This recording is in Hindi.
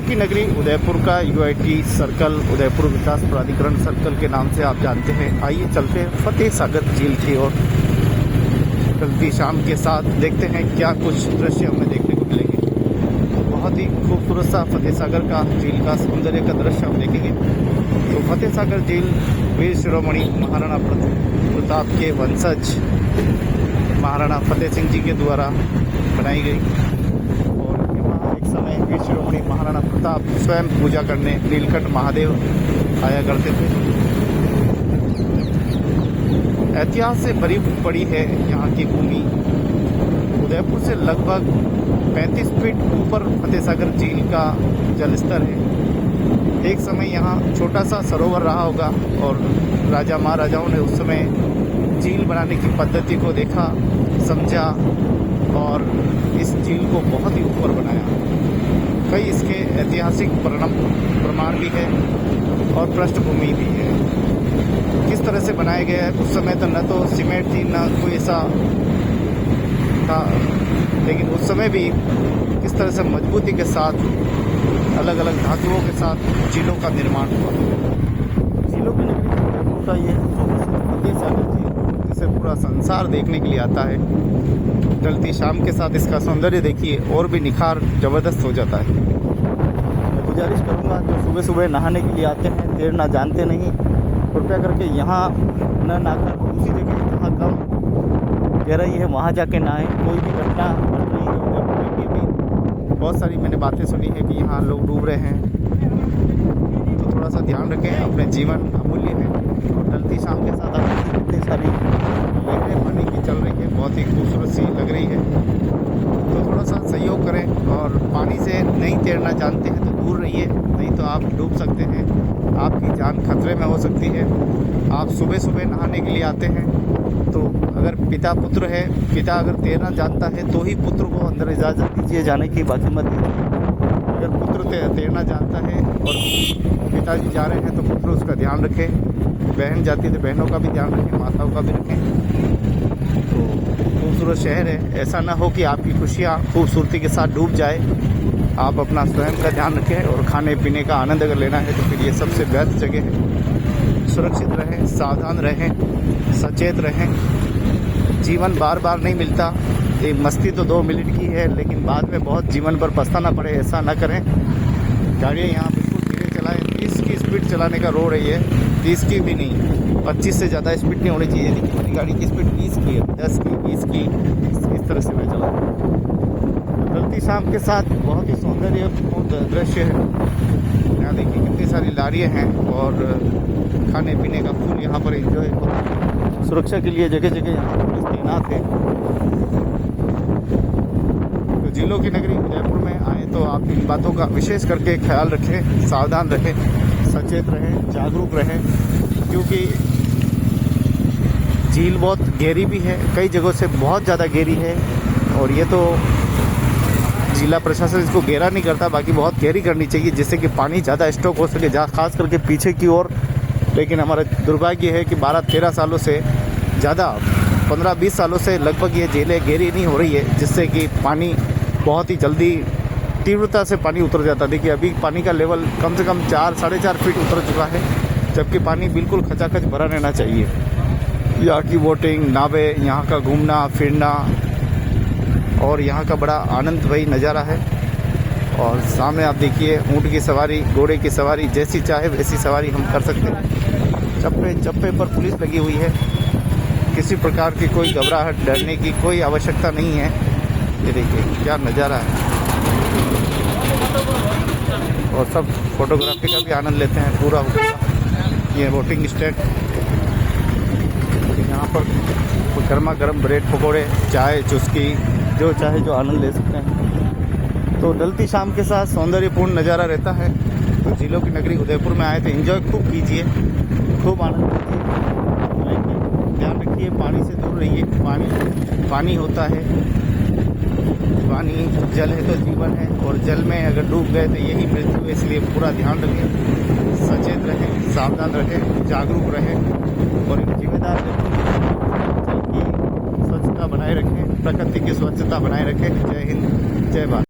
की नगरी उदयपुर का यूआईटी सर्कल, उदयपुर विकास प्राधिकरण सर्कल के नाम से आप जानते हैं। आइए चलते हैं फतेह सागर झील की ओर। ढलती शाम के साथ देखते हैं क्या कुछ दृश्य हमें देखने को मिलेंगे। बहुत ही खूबसूरत सा फतेह सागर का झील का सौंदर्य का दृश्य हम देखेंगे। तो फतेह सागर झील वीर शिरोमणि महाराणा प्रताप के वंशज महाराणा फतेह सिंह जी के द्वारा बनाई गई और यहाँ एक समय वीर शिरोमणि महाराणा प्रताप स्वयं पूजा करने नीलकंठ महादेव आया करते थे। इतिहास से भरी पड़ी है यहाँ की भूमि। उदयपुर से लगभग 35 फीट ऊपर फतेह सागर झील का जलस्तर है। एक समय यहाँ छोटा सा सरोवर रहा होगा और राजा महाराजाओं ने उस समय झील बनाने की पद्धति को देखा, समझा और इस झील को बहुत ही ऊपर बनाया। कई इसके ऐतिहासिक प्रमाण भी है और पृष्ठभूमि भी है। किस तरह से बनाया गया है, उस समय तो न तो सीमेंट थी न कोई ऐसा था, लेकिन उस समय भी किस तरह से मजबूती के साथ अलग अलग धातुओं के साथ झीलों का निर्माण हुआ। झीलों की नगरी का ये फतेह सागर झील जिसे पूरा संसार देखने के लिए आता है। ढलती शाम के साथ इसका सौंदर्य देखिए और भी निखार जबरदस्त हो जाता है। मैं गुजारिश करूँगा जो सुबह सुबह नहाने के लिए आते हैं, तैरना जानते नहीं, कृपया करके यहाँ न नहाकर दूसरी जगह जहाँ कम गहराई है वहाँ जाके नहाएं। कोई भी घटना घट रही है उदयपुर की भी बहुत सारी मैंने बातें सुनी है कि यहाँ लोग डूब रहे हैं, तो थोड़ा सा ध्यान रखें। अपने जीवन अमूल्य है और ढलती शाम के साथ आप इतनी सारी लहरें पानी की चल रही है, बहुत ही खूबसूरत सी लग रही है। तो थोड़ा सा सहयोग करें और पानी से नहीं तैरना जानते हैं तो दूर रहिए, नहीं तो आप डूब सकते हैं, आपकी जान खतरे में हो सकती है। आप सुबह सुबह नहाने के लिए आते हैं तो अगर पिता पुत्र है, पिता अगर तैरना जानता है तो ही पुत्र को अंदर इजाज़त दीजिए जाने की, बाकी मत दीजिए। अगर पुत्र तैरना जानता है और पिताजी जा रहे हैं तो पुत्र उसका ध्यान रखे, बहन जाती है तो बहनों का भी ध्यान रखें, माताओं का भी रखें। तो खूबसूरत शहर है, ऐसा ना हो कि आपकी खुशियाँ खूबसूरती के साथ डूब जाए। आप अपना स्वयं का ध्यान रखें और खाने पीने का आनंद अगर लेना है तो फिर ये सबसे बेस्ट जगह है। सुरक्षित रहें, सावधान रहें, सचेत रहें। जीवन बार बार नहीं मिलता, ये मस्ती तो 2 मिनट की है लेकिन बाद में बहुत जीवन पर पछताना पड़े, ऐसा ना करें। गाड़ियाँ यहाँ बिल्कुल धीरे चलाएं, 30 की स्पीड चलाने का रोड है ये, 30 की भी नहीं, 25 से ज़्यादा स्पीड नहीं होनी चाहिए। लेकिन मेरी गाड़ी की स्पीड 20 की है, 10 की, 20 की, इस तरह से मैं चलाऊँ। ढलती शाम के साथ बहुत ही सौंदर्यपूर्ण दृश्य है। यहाँ देखिए कितनी सारी लारियाँ हैं और खाने पीने का फूल यहाँ पर एंजॉय होता है। सुरक्षा के लिए जगह जगह यहाँ पुलिस तैनात है। तो झीलों की नगरी उदयपुर में आए तो आप इन बातों का विशेष करके ख्याल रखें, सावधान रहें, सचेत रहें, जागरूक रहें, क्योंकि झील बहुत गहरी भी है, कई जगहों से बहुत ज़्यादा गहरी है। और ये तो जिला प्रशासन इसको गहरा नहीं करता, बाकी बहुत गहरी करनी चाहिए जिससे कि पानी ज़्यादा स्टॉक हो सके, खास करके पीछे की ओर। लेकिन हमारा दुर्भाग्य है कि 12-13 सालों से ज़्यादा 15-20 सालों से लगभग ये झीलें गहरी नहीं हो रही है, जिससे कि पानी बहुत ही जल्दी तीव्रता से पानी उतर जाता है। देखिए अभी पानी का लेवल कम से कम 4-4.5 फीट उतर चुका है, जबकि पानी बिल्कुल खचाखच भरा रहना चाहिए। यहाँ की बोटिंग, नावें, यहाँ का घूमना फिरना और यहाँ का बड़ा आनंद भाई नज़ारा है। और सामने आप देखिए ऊँट की सवारी, घोड़े की सवारी, जैसी चाहे वैसी सवारी हम कर सकते हैं। चप्पे चप्पे पर पुलिस लगी हुई है, किसी प्रकार की कोई घबराहट, डरने की कोई आवश्यकता नहीं है। ये देखिए क्या नज़ारा है और सब फोटोग्राफी का भी आनंद लेते हैं पूरा। ये बोटिंग स्टैंड, यहाँ पर गर्मा गर्म ब्रेड पकौड़े, चाय, चुस्की, जो चाहे जो आनंद ले सकते हैं। तो ढलती शाम के साथ सौंदर्यपूर्ण नज़ारा रहता है। तो झीलों की नगरी उदयपुर में आए तो एंजॉय खूब कीजिए, खूब आनंद लीजिए। ध्यान रखिए, पानी से दूर रहिए। पानी होता है, पानी जल है तो जीवन है, और जल में अगर डूब गए तो यही मृत्यु है। इसलिए पूरा ध्यान रखें, सचेत रहें, सावधान रहें, जागरूक रहें और एक जिम्मेदार जल की स्वच्छता बनाए रखें, प्रकृति की स्वच्छता बनाए रखें। जय हिंद, जय भारत।